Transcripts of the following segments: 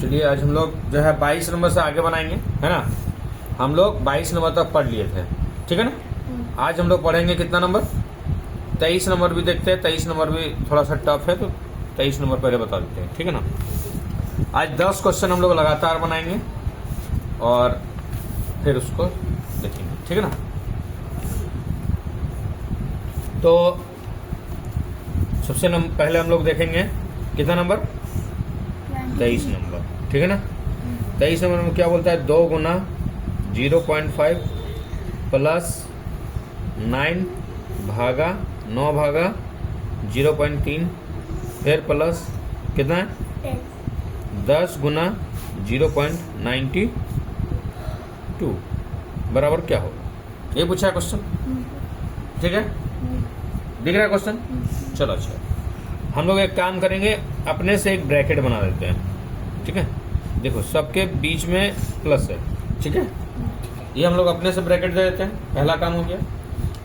चलिए आज हम लोग जो है 22 नंबर से आगे बनाएंगे, है ना। हम लोग 22 नंबर तक पढ़ लिए थे, ठीक है ना। आज हम लोग पढ़ेंगे कितना नंबर, 23 नंबर भी देखते हैं। 23 नंबर भी थोड़ा सा टफ है, तो 23 नंबर पहले बता देते हैं, ठीक है ना। आज 10 क्वेश्चन हम लोग लगातार बनाएंगे और फिर उसको देखेंगे, ठीक है ना। तो सबसे पहले हम लोग देखेंगे कितना नंबर, 23 नंबर, ठीक है ना। 23 नंबर में क्या बोलता है, 2 गुना 0.5 प्लस 9 भागा 9 भागा 0.3 फिर प्लस कितना है 10 गुना 0.92 बराबर क्या होगा, ये पूछा है क्वेश्चन, ठीक है। दिख रहा है क्वेश्चन। चलो अच्छा, हम लोग एक काम करेंगे, अपने से एक ब्रैकेट बना देते हैं, ठीक है। देखो सबके बीच में प्लस है, ठीक है। ये हम लोग अपने से ब्रैकेट दे देते हैं, पहला काम हो गया।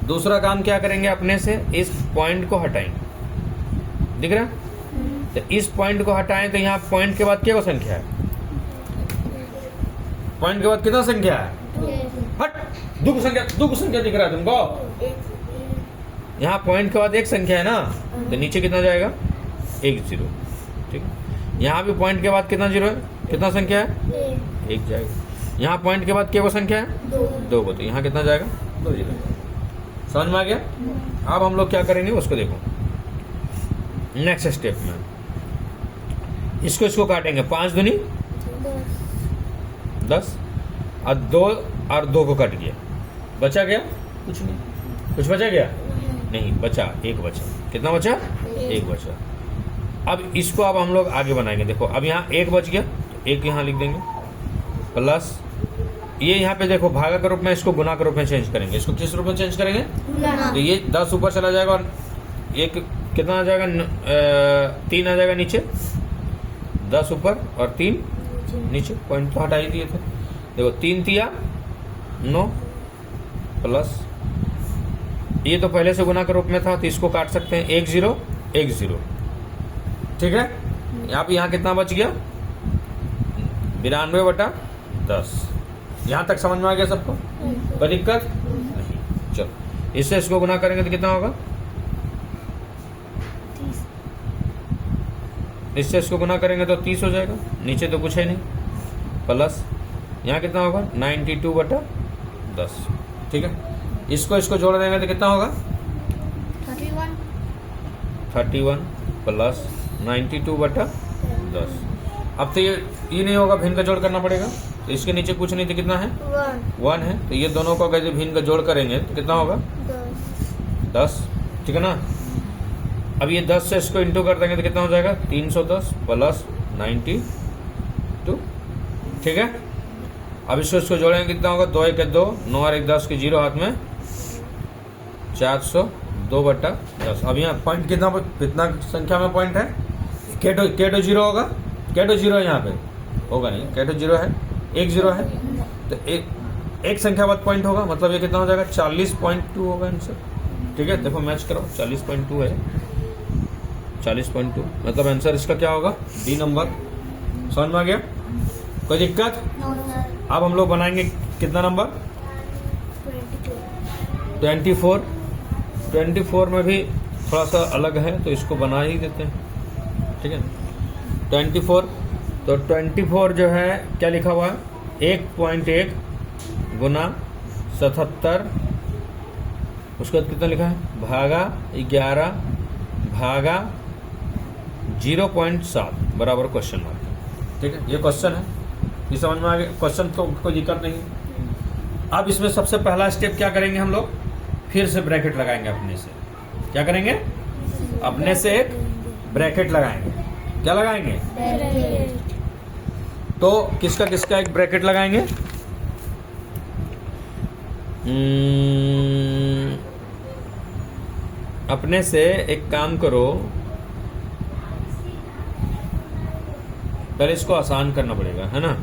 दूसरा काम क्या करेंगे, अपने से इस पॉइंट को हटाएंगे, दिख रहा है। तो इस पॉइंट को हटाएं तो यहाँ पॉइंट के बाद क्या संख्या है, पॉइंट के बाद कितना संख्या है, हट दो संख्या दिख रहा है तुमको। यहाँ पॉइंट के बाद एक संख्या है ना, तो नीचे कितना जाएगा 1 0, ठीक है। यहाँ भी पॉइंट के बाद कितना 0 है, कितना संख्या है 1 जाएगा। यहाँ पॉइंट के बाद क्या वो संख्या है 2 को, तो यहाँ कितना जाएगा 2 0। समझ में आ गया। अब हम लोग क्या करेंगे उसको देखो, नेक्स्ट स्टेप में इसको काटेंगे, 5 दूनी 10 और 2 और 2 को कट गया, बचा गया कुछ नहीं, कुछ बचा गया नहीं, बचा 1 बचा। कितना बचा 1 बचा। अब इसको अब हम लोग आगे बनाएंगे। देखो अब यहाँ 1 बच गया, तो 1 यहाँ लिख देंगे प्लस ये यहाँ पे देखो भागा के रूप में, इसको गुना के रूप में चेंज करेंगे। इसको किस रूप में चेंज करेंगे, तो ये 10 ऊपर चला जाएगा और 1 कितना आ जाएगा 3 आ जाएगा नीचे, 10 ऊपर और 3 नीचे, पॉइंट तो हटा ही दिए थे। देखो 3 तिया 9 प्लस ये तो पहले से गुना के रूप में था, तो इसको काट सकते हैं 1 0 1 0, ठीक है। यहाँ कितना बच गया 92/10। यहाँ तक समझ में आ गया सबको, कोई दिक्कत नहीं। चलो इससे इसको गुना करेंगे तो कितना होगा, इससे इसको गुना करेंगे तो 30 हो जाएगा, नीचे तो कुछ है नहीं, प्लस यहाँ कितना होगा 92/10, ठीक है। इसको जोड़ देंगे तो कितना होगा 31 प्लस 92/10। अब तो ये नहीं होगा, भिन्न का जोड़ करना पड़ेगा, तो इसके नीचे कुछ नहीं, तो कितना है 1 है, तो ये दोनों को अगर भिन्न का जोड़ करेंगे तो कितना होगा 10, ठीक है ना। अब ये 10 से इसको इंटू कर देंगे तो कितना हो जाएगा 310 प्लस 92, ठीक है। अब इसको जोड़ेंगे कितना होगा 2 1 2 9 और 1 10 के 0 हाथ में 402/10। अब यहाँ पॉइंट कितना संख्या में पॉइंट है, K2 0 होगा, K2 0 यहाँ पे होगा नहीं, K2 0 है, 1 0 है, तो एक संख्या बाद पॉइंट होगा, मतलब ये कितना हो जाएगा 40.2 होगा आंसर, ठीक है। देखो मैच करो 40.2 है, 40.2 मतलब आंसर इसका क्या होगा डी नंबर। समझ में आ गया, कोई दिक्कत। अब हम लोग बनाएंगे कितना नंबर 24 में भी थोड़ा सा अलग है, तो इसको बना ही देते हैं, ठीक है। 24 तो 24 जो है क्या लिखा हुआ है 1.1 गुना 77, उसके बाद कितना लिखा है भागा 11 भागा 0.7 बराबर क्वेश्चन मार्क, ठीक है। ये क्वेश्चन है, ये समझ में आ गया, क्वेश्चन तो कोई दिक्कत नहीं। अब इसमें सबसे पहला स्टेप क्या करेंगे, हम लोग फिर से ब्रैकेट लगाएंगे। अपने से क्या करेंगे, अपने से एक ब्रैकेट लगाएंगे। क्या लगाएंगे, तो किसका एक ब्रैकेट लगाएंगे, अपने से एक काम करो, पहले इसको आसान करना पड़ेगा, है ना।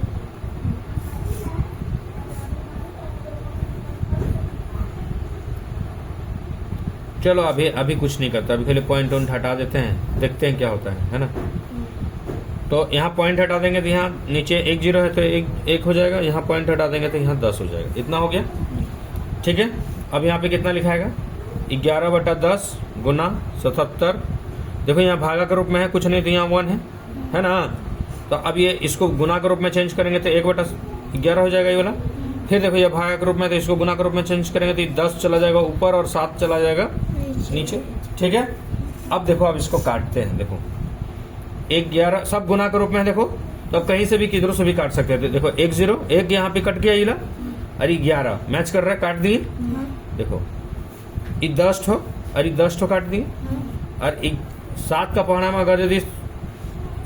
चलो अभी कुछ नहीं करता, अभी खाली पॉइंट हटा देते हैं, देखते हैं क्या होता है ना। तो यहाँ पॉइंट हटा देंगे तो यहाँ नीचे 1 0 है तो एक हो जाएगा, यहाँ पॉइंट हटा देंगे तो यहाँ 10 हो जाएगा। इतना हो गया, ठीक है। अब यहाँ पे कितना लिखाएगा, 11/10 गुना 77। देखो यहाँ भागा के रूप में है, कुछ नहीं तो यहाँ 1 है ना। तो अब ये इसको गुना के रूप में चेंज करेंगे तो 1/11 हो जाएगा ये वाला। फिर देखो ये भागा के रूप में, तो इसको गुना के रूप में चेंज करेंगे तो ये 10 चला जाएगा ऊपर और 7 चला जाएगा नीचे, ठीक है। अब देखो अब इसको काटते हैं। देखो 11 सब गुना के रूप में है, देखो तो अब कहीं से भी किधरों से भी काट सकते थे। देखो 1 0 1 यहाँ पे कट गया ये ला, अरे 11 मैच कर रहा है, काट दिए। देखो ये 10 ठो, अरे 10 ठो काट दिए। और 7 का परिणाम अगर यदि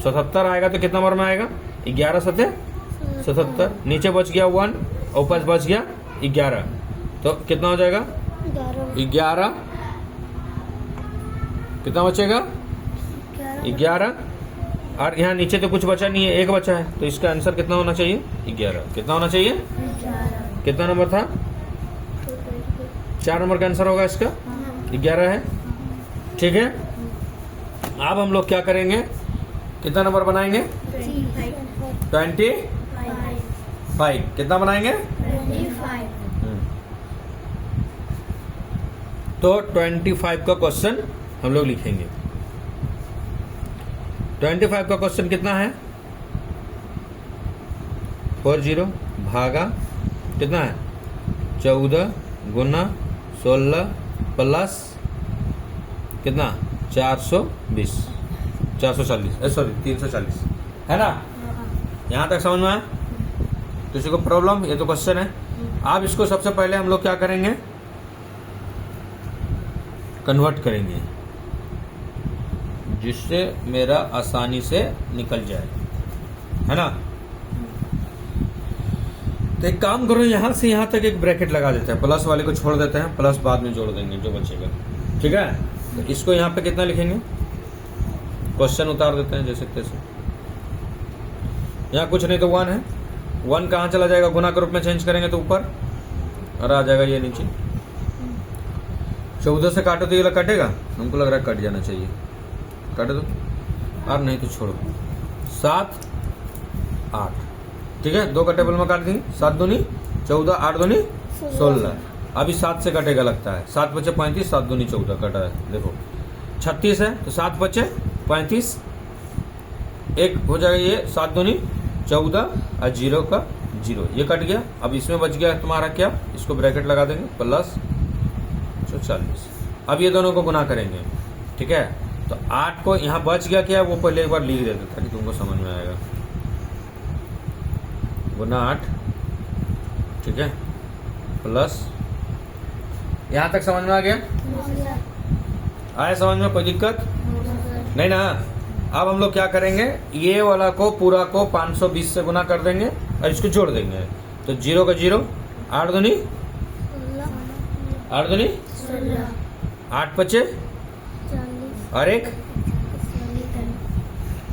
77 आएगा तो कितना नंबर में आएगा, 11 7 77। नीचे बच गया 1 और ऊपर बच गया 11, तो कितना हो जाएगा 11। कितना बचेगा 11। और यहाँ नीचे तो कुछ बचा नहीं है, 1 बचा है, तो इसका आंसर कितना होना चाहिए 11। कितना होना चाहिए, कितना नंबर था, 4 नंबर का आंसर होगा इसका, 11 है, ठीक है। अब हम लोग क्या करेंगे, कितना नंबर बनाएंगे 25। कितना बनाएंगे 25। तो 25 का क्वेश्चन हम लोग लिखेंगे। 25 का क्वेश्चन कितना है, 40 भागा कितना है 14 गुना 16 प्लस कितना 420 440 सॉरी 340 है ना। यहाँ तक समझ में आया किसी को प्रॉब्लम, ये तो क्वेश्चन है। अब इसको सबसे पहले हम लोग क्या करेंगे, कन्वर्ट करेंगे जिससे मेरा आसानी से निकल जाए, है ना। तो एक काम करो, यहां से यहां तक एक ब्रैकेट लगा देते हैं, प्लस वाले को छोड़ देते हैं, प्लस बाद में जोड़ देंगे जो बचेगा, ठीक है। तो इसको यहां पे कितना लिखेंगे, क्वेश्चन उतार देते हैं जैसे तैसे। यहाँ कुछ नहीं तो 1 है, 1 कहाँ चला जाएगा, गुना के रूप में चेंज करेंगे तो ऊपर और आ जाएगा ये नीचे। 14 से काटो तो ये कटेगा, हमको लग रहा है कट जाना चाहिए, काट दो, और नहीं तो छोड़ो। 7 8, ठीक है, 2 का टेबल में काट देंगे, 7 दूनी 14 8 दूनी 16। अभी 7 से कटेगा लगता है, 7 बचे 35, 7 दूनी 14 कटा है। देखो 36 है तो 7 बचे 35, एक हो जाएगा ये 7 दूनी 14 और 0 का 0, ये कट गया। अब इसमें बच गया तुम्हारा क्या, इसको ब्रैकेट लगा देंगे प्लस 140। अब ये दोनों को गुना करेंगे, ठीक है। तो 8 को यहाँ बच गया क्या, वो पहले एक बार लिख देते ताकि तुमको समझ में आएगा। गुना 8, ठीक है, प्लस, यहाँ तक समझ में आ गया, आया समझ में, कोई दिक्कत नहीं ना। अब हम लोग क्या करेंगे, ये वाला को पूरा को 520 से गुना कर देंगे और इसको जोड़ देंगे, तो 0 का 0, 8 दूनी 8 बचे और एक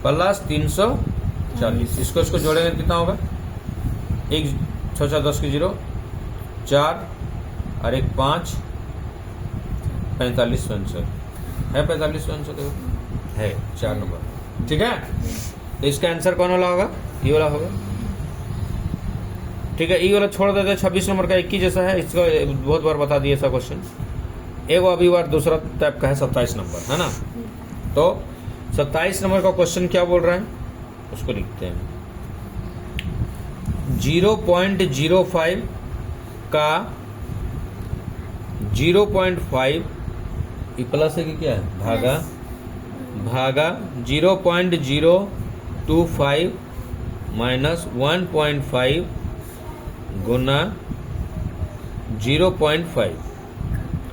प्लस 340। इसको इसको जोड़ेंगे कितना होगा, 1 6 4 10 के 0, 4 और एक 5, 45 आंसर है, 45 आंसर है 4 नंबर, ठीक है। तो इसका आंसर कौन वाला होगा, ये वाला होगा, ठीक है। ये वाला छोड़ देते हैं, 26 नंबर का 21 जैसा है, इसको बहुत बार बता दिए ऐसा क्वेश्चन। एक अभी बार दूसरा टाइप का है 27 नंबर, है ना। तो 27 नंबर का क्वेश्चन क्या बोल रहा है, उसको लिखते हैं। 0.05 का 0.5 ये प्लस है कि क्या है, भागा 0.025 माइनस 1.5 गुना 0.5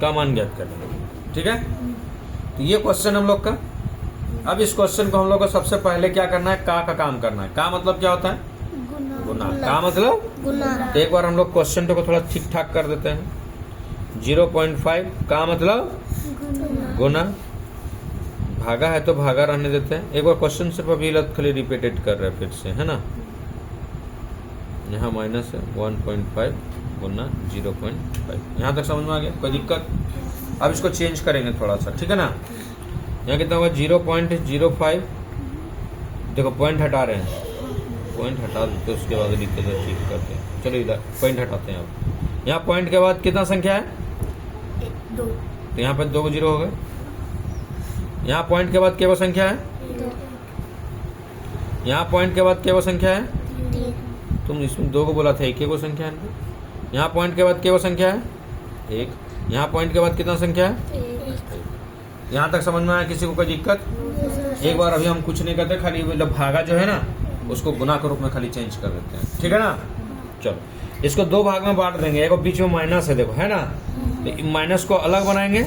का मान ज्ञात करना, ठीक है। तो ये क्वेश्चन हम लोग का। अब इस क्वेश्चन को हम लोग को सबसे पहले क्या करना है, का काम करना है। का मतलब क्या होता है, गुना। का मतलब गुना। तो एक बार हम लोग क्वेश्चन को थोड़ा ठीक ठाक कर देते हैं। 0.5 का मतलब गुना, भागा है तो भागा रहने देते हैं। एक बार क्वेश्चन सिर्फ अभी खाली रिपीटेड कर रहे हैं फिर से, है ना। यहाँ माइनस है 1.5 गुना 0.5, यहाँ तक समझ में आ गया, कोई दिक्कत। अब इसको चेंज करेंगे थोड़ा सा, ठीक है ना। यहाँ कितना होगा 0.05 देखो पॉइंट हटा रहे हैं, पॉइंट हटा देते उसके बाद लिखते थे ठीक करते हैं। चलो इधर पॉइंट हटाते हैं। अब यहाँ पॉइंट के बाद कितना संख्या है? 2। तो यहाँ पर 2 जीरो हो गए। यहाँ पॉइंट के बाद केवल संख्या है, 2। यहाँ पॉइंट के बाद केवल संख्या है। 3। तुम इसमें 2 को बोला था, एक को संख्या है। यहाँ पॉइंट के बाद केवल संख्या है 1। यहाँ पॉइंट के बाद कितना संख्या है? 1। यहाँ तक समझ में आया? किसी को कोई दिक्कत? एक बार अभी हम कुछ नहीं करते, खाली मतलब भागा जो है ना उसको गुना के रूप में खाली चेंज कर देते हैं, ठीक है ना। चलो इसको 2 भाग में बांट देंगे। एक बीच में माइनस है, देखो है ना, तो माइनस को अलग बनाएंगे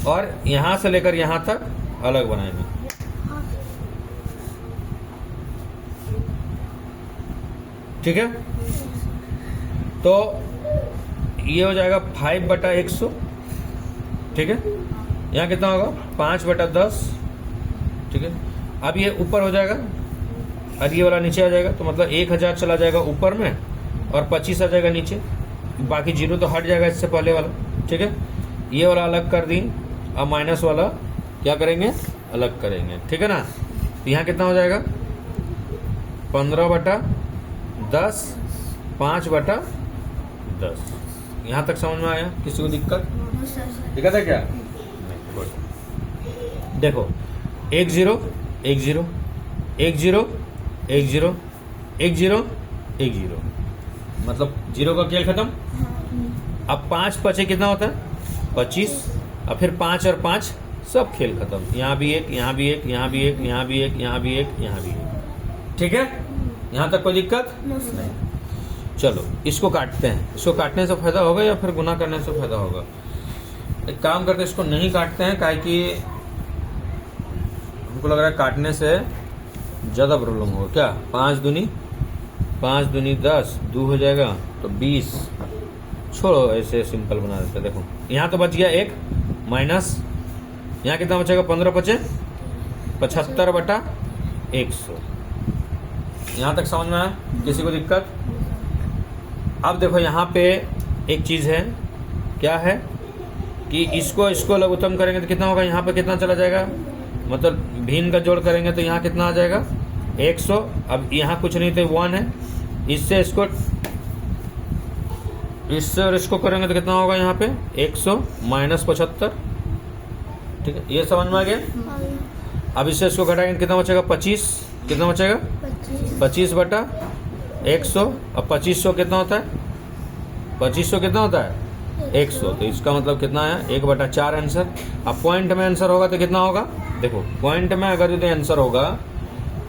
और यहाँ से लेकर यहाँ तक अलग बनाएंगे। ठीक है, तो ये हो जाएगा 5/100। ठीक है, यहाँ कितना होगा? 5/10। ठीक है, अब ये ऊपर हो जाएगा और ये वाला नीचे आ जाएगा, तो मतलब 1000 चला जाएगा ऊपर में और 25 आ जाएगा नीचे। बाकी जीरो तो हट जाएगा इससे पहले वाला। ठीक है, ये वाला अलग कर दी। अब माइनस वाला क्या करेंगे? अलग करेंगे। ठीक है ना, तो यहाँ कितना हो जाएगा? 15/10, 5/10। यहाँ तक समझ में आया? किसी को दिक्कत? दिक्कत है क्या? देखो 1 0 1 0 1 0 1 0 1 0 1 0, मतलब जीरो का खेल खत्म। अब 5 बचे कितना होता है? 25। और फिर 5 और 5 सब खेल खत्म। यहाँ भी एक, यहाँ भी एक, यहाँ भी एक, यहाँ भी एक, यहाँ भी एक, यहाँ भी एक। ठीक है, यहाँ तक कोई दिक्कत नहीं। चलो इसको काटते हैं। इसको काटने से फायदा होगा या फिर गुना करने से फायदा होगा? एक काम करते हैं, इसको नहीं काटते हैं, काहे कि हमको लग रहा है काटने से ज़्यादा प्रॉब्लम होगा। क्या 5 दूनी 10, 2 हो जाएगा तो 20। छोड़ो, ऐसे सिंपल बना देते हैं। देखो यहाँ तो बच गया 1 माइनस, यहाँ कितना बचेगा? 15 बचे 75/100। यहाँ तक समझ में आया? किसी को दिक्कत? अब देखो यहाँ पे एक चीज़ है, क्या है कि इसको लघुत्तम करेंगे तो कितना होगा? यहाँ पे कितना चला जाएगा? मतलब भिन्न का जोड़ करेंगे तो यहाँ कितना आ जाएगा? 100। अब यहाँ कुछ नहीं तो 1 है, इससे और इसको करेंगे तो कितना होगा? यहाँ पे 100 माइनस 75। ठीक है, ये समझ में आ गया? अब इससे इसको घटाएंगे कितना बचेगा? 25। कितना बचेगा? 25/100। अब 2500 कितना होता है? 2500 कितना होता है? 100। तो इसका मतलब कितना है? 1/4 आंसर। अब पॉइंट में आंसर होगा तो कितना होगा? देखो पॉइंट में अगर यदि आंसर होगा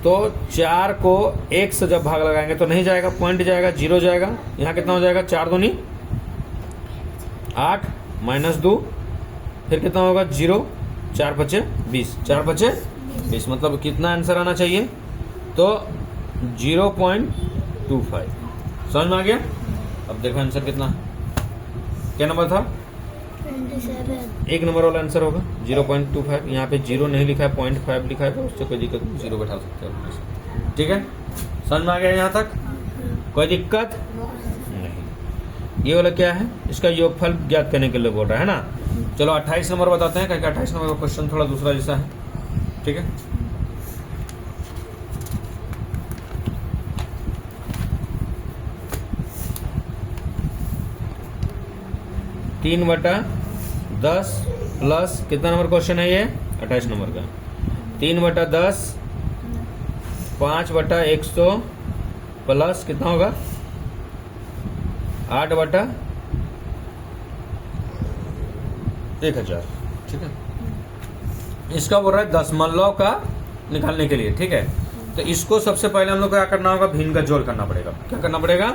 तो 4 को 1 से जब भाग लगाएंगे तो नहीं जाएगा, पॉइंट जाएगा, 0 जाएगा। यहाँ कितना हो जाएगा? 4 दूनी 8 माइनस 2, फिर कितना होगा? 0, 4 बचे 20, 4 बचे 20, मतलब कितना आंसर आना चाहिए? तो 0.25। समझ में आ गया? अब देखो आंसर कितना, क्या नंबर था? 27। 1 नंबर वाला आंसर होगा 0.25। यहाँ पे 0 नहीं लिखा है, 0.5 लिखा है, तो उससे कोई दिक्कत नहीं, 0 बैठा सकते हैं। ठीक है, समझ में आ गया? यहाँ तक कोई दिक्कत नहीं। ये वाला क्या है? इसका योगफल ज्ञात करने के लिए बोल रहा है ना। चलो 28 नंबर बताते हैं, क्योंकि 28 नंबर का क्वेश्चन थोड़ा दूसरा जैसा है। ठीक है, तीन बटा 10 प्लस कितना नंबर क्वेश्चन है ये? 28 नंबर का। 3/10 5/100 प्लस कितना होगा? 8/1000। ठीक है, इसका बोल रहा है दशमलव का निकालने के लिए। ठीक है, तो इसको सबसे पहले हम लोग क्या करना होगा? भिन्न का जोड़ करना पड़ेगा। क्या करना पड़ेगा?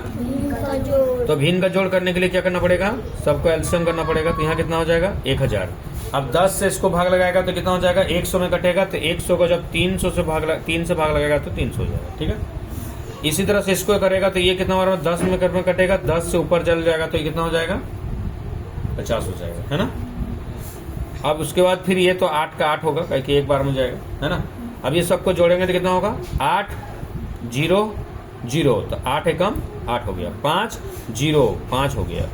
तो भिन्न का जोड़ करने के लिए क्या करना पड़ेगा? सबको एलसीएम करना पड़ेगा। तो यहाँ कितना हो जाएगा? 1000। अब 10 से इसको भाग लगाएगा तो कितना हो जाएगा? 100 में कटेगा, तो 100 को जब 3 से भाग लगाएगा तो 300 हो जाएगा। ठीक है, इसी तरह से इसको करेगा तो ये कितना बार में 10 में कटेगा, 10 से ऊपर चल जाएगा तो ये कितना हो जाएगा? 50 हो जाएगा, है ना। अब उसके बाद फिर ये तो 8 का 8 होगा, क्योंकि एक बार में जाएगा, है ना। अब ये सबको जोड़ेंगे तो कितना होगा? 8 0 0, तो 8 एकम 8 हो गया, 5 0 5 हो गया,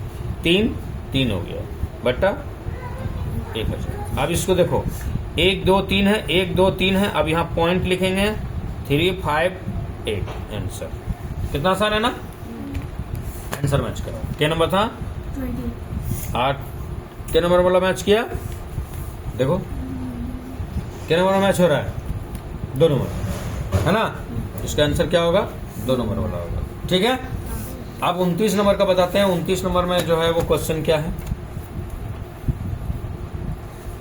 3 3 हो गया, बट्टा 1000। अब इसको देखो 1 2 3 है, 1 2 3 है। अब यहाँ पॉइंट लिखेंगे 3 5 8 आंसर। कितना आसान है ना? आंसर मैच करो। क्या नंबर था? 8। क्या नंबर वाला मैच किया? देखो क्या नंबर मैच हो रहा है? 2 नंबर, है ना? इसका आंसर क्या होगा? 2 नंबर वाला होगा। ठीक है। अब 29 नंबर का बताते हैं। 29 नंबर में जो है वो क्वेश्चन क्या है,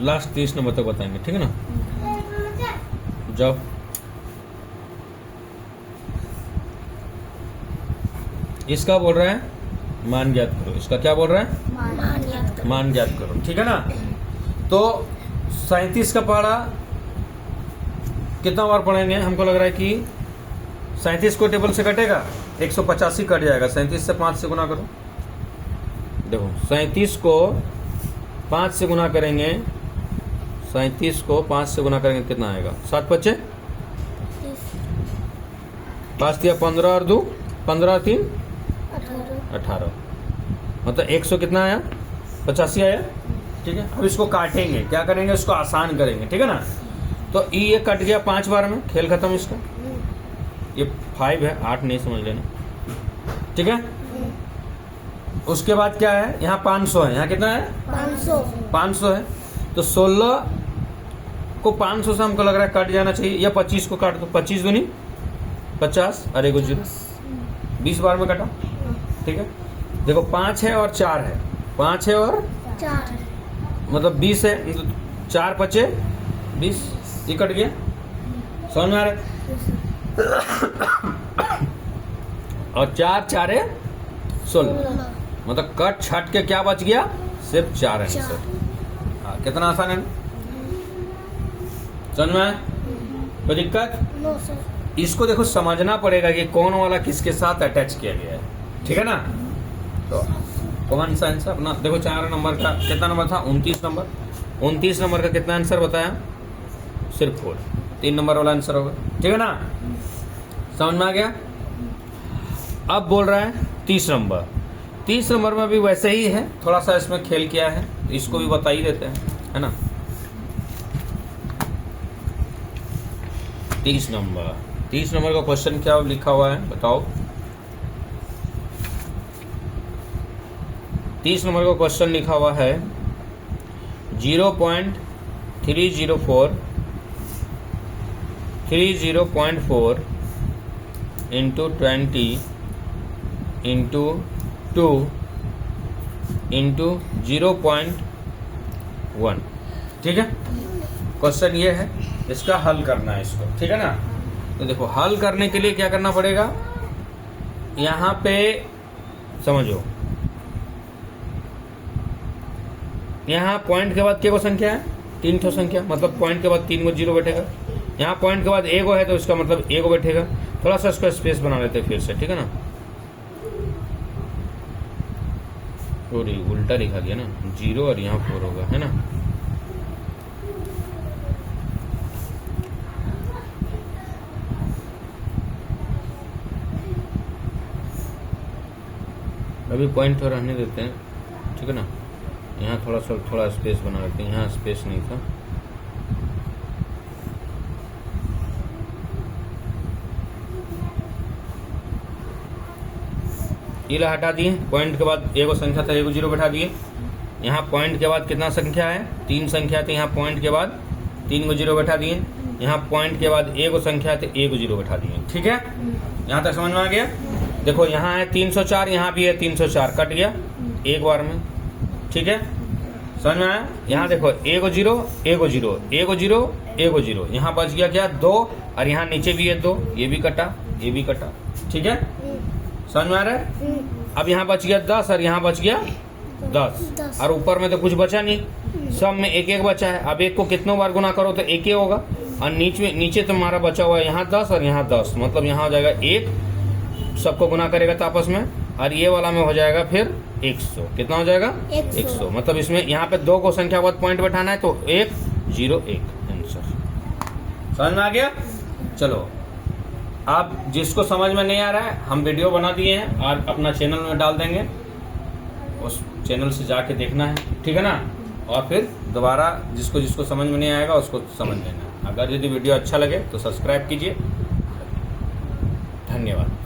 लास्ट 30 नंबर तक बताएंगे, ठीक है ना? जाओ। इसका बोल रहा है मान ज्ञात करो। इसका क्या बोल रहा है? मान ज्ञात करो, ठीक है ना? तो 37 का पढ़ा कितना बार पढ़ेंगे? हमको लग रहा है कि 37 को टेबल से कटेगा, 185 कट जाएगा। 37 से 5 से गुना करो। देखो 37 को 5 से गुना करेंगे, 37 को 5 से गुना करेंगे कितना आएगा? 7 बच्चे 5 दिया 15 और 2 15 3 18, मतलब 100 कितना आया? 85 आया। ठीक है। अब इसको काटेंगे, क्या करेंगे? इसको आसान करेंगे, ठीक है ना? तो ये कट गया 5 बार में, खेल खत्म इसका। ये 5 है, 8 नहीं समझ लेना, ठीक है? उसके बाद क्या है? यहाँ 500 है। यहाँ कितना है? 500 है। तो 16 को 500 से हमको लग रहा है कट जाना चाहिए, या 25 को काट दो। 25 दूनी 50 और 1 0, 20 बार में कटा, ठीक है? देखो 5 है और 4 है, 5 है और 4 मतलब 20 है, 4 5 20, ये कट गया। समझ में आ रहा है? और 4 4 16, मतलब कट छट के क्या बच गया? सिर्फ 4 आंसर। हाँ, कितना आसान है? समझ में आया? कोई दिक्कत? इसको देखो समझना पड़ेगा कि कौन वाला किसके साथ अटैच किया गया है, ठीक है ना? तो कौन सा आंसर अपना देखो। 4 नंबर का कितना नंबर था? 29 नंबर। 29 नंबर का कितना आंसर बताया? सिर्फ 4। 3 नंबर वाला आंसर होगा, ठीक है ना? समझ में आ गया? अब बोल रहा है 30 नंबर। 30 नंबर में भी वैसे ही है, थोड़ा सा इसमें खेल किया है, तो इसको भी बता ही देते हैं, है ना? 30 नंबर का क्वेश्चन क्या लिखा हुआ है बताओ? 30 नंबर का क्वेश्चन लिखा हुआ है 0.304 इंटू 20 इंटू 2 इंटू 0.1, ठीक है? क्वेश्चन ये है, इसका हल करना है इसको, ठीक है ना? तो देखो हल करने के लिए क्या करना पड़ेगा? यहाँ पे समझो, यहाँ पॉइंट के बाद क्या संख्या है? 3 ठो संख्या, मतलब पॉइंट के बाद 3 गो 0 बैठेगा। यहाँ पॉइंट के बाद 1 गो है तो इसका मतलब 1 गो बैठेगा। थोड़ा सा इसको स्पेस बना लेते हैं फिर से, ठीक है ना? सॉरी, उल्टा लिखा गया ना, 0 और यहाँ 4 होगा, है ना? अभी पॉइंट तो रहने देते हैं, ठीक है ना? यहाँ थोड़ा स्पेस बना लेते हैं। यहाँ स्पेस नहीं था, ये हटा दिए। पॉइंट के बाद 1 संख्या था, 1 0 बैठा दिए। यहाँ पॉइंट के बाद कितना संख्या है? 3 संख्या थे, यहाँ पॉइंट के बाद 3 गो 0 बैठा दिए। यहाँ पॉइंट के बाद 1 संख्या थे, 1 0 बैठा दिए, ठीक है? यहाँ तक समझ में आ गया? देखो यहाँ है 304, यहाँ भी है 304, कट गया एक बार में, ठीक है? समझ में आया? यहाँ देखो 1 0 1 0 1 0 1 0, यहाँ बच गया क्या? 2, और यहाँ नीचे भी है 2, ये भी कटा, ये भी कटा, ठीक है? समझ में आ रहा है? अब यहाँ बच गया 10 और यहाँ बच गया 10, और ऊपर में तो कुछ बचा नहीं, सब में 1 1 बचा है। अब 1 को कितनों बार गुना करो तो 1 ही होगा, और नीचे तुम्हारा बचा हुआ है यहाँ 10 और यहाँ 10, मतलब यहाँ हो जाएगा 1, सबको गुना करेगा तो आपस में, और ये वाला में हो जाएगा फिर 100। कितना हो जाएगा? 100। मतलब इसमें यहाँ पे 2 को संख्या बाद पॉइंट बैठाना है, तो 1 0 1 आंसर। समझ में आ गया? चलो, आप जिसको समझ में नहीं आ रहा है, हम वीडियो बना दिए हैं और अपना चैनल में डाल देंगे, उस चैनल से जाके देखना है, ठीक है ना? और फिर दोबारा जिसको जिसको समझ में नहीं आएगा उसको समझ लेना। अगर यदि वीडियो अच्छा लगे तो सब्सक्राइब कीजिए। धन्यवाद।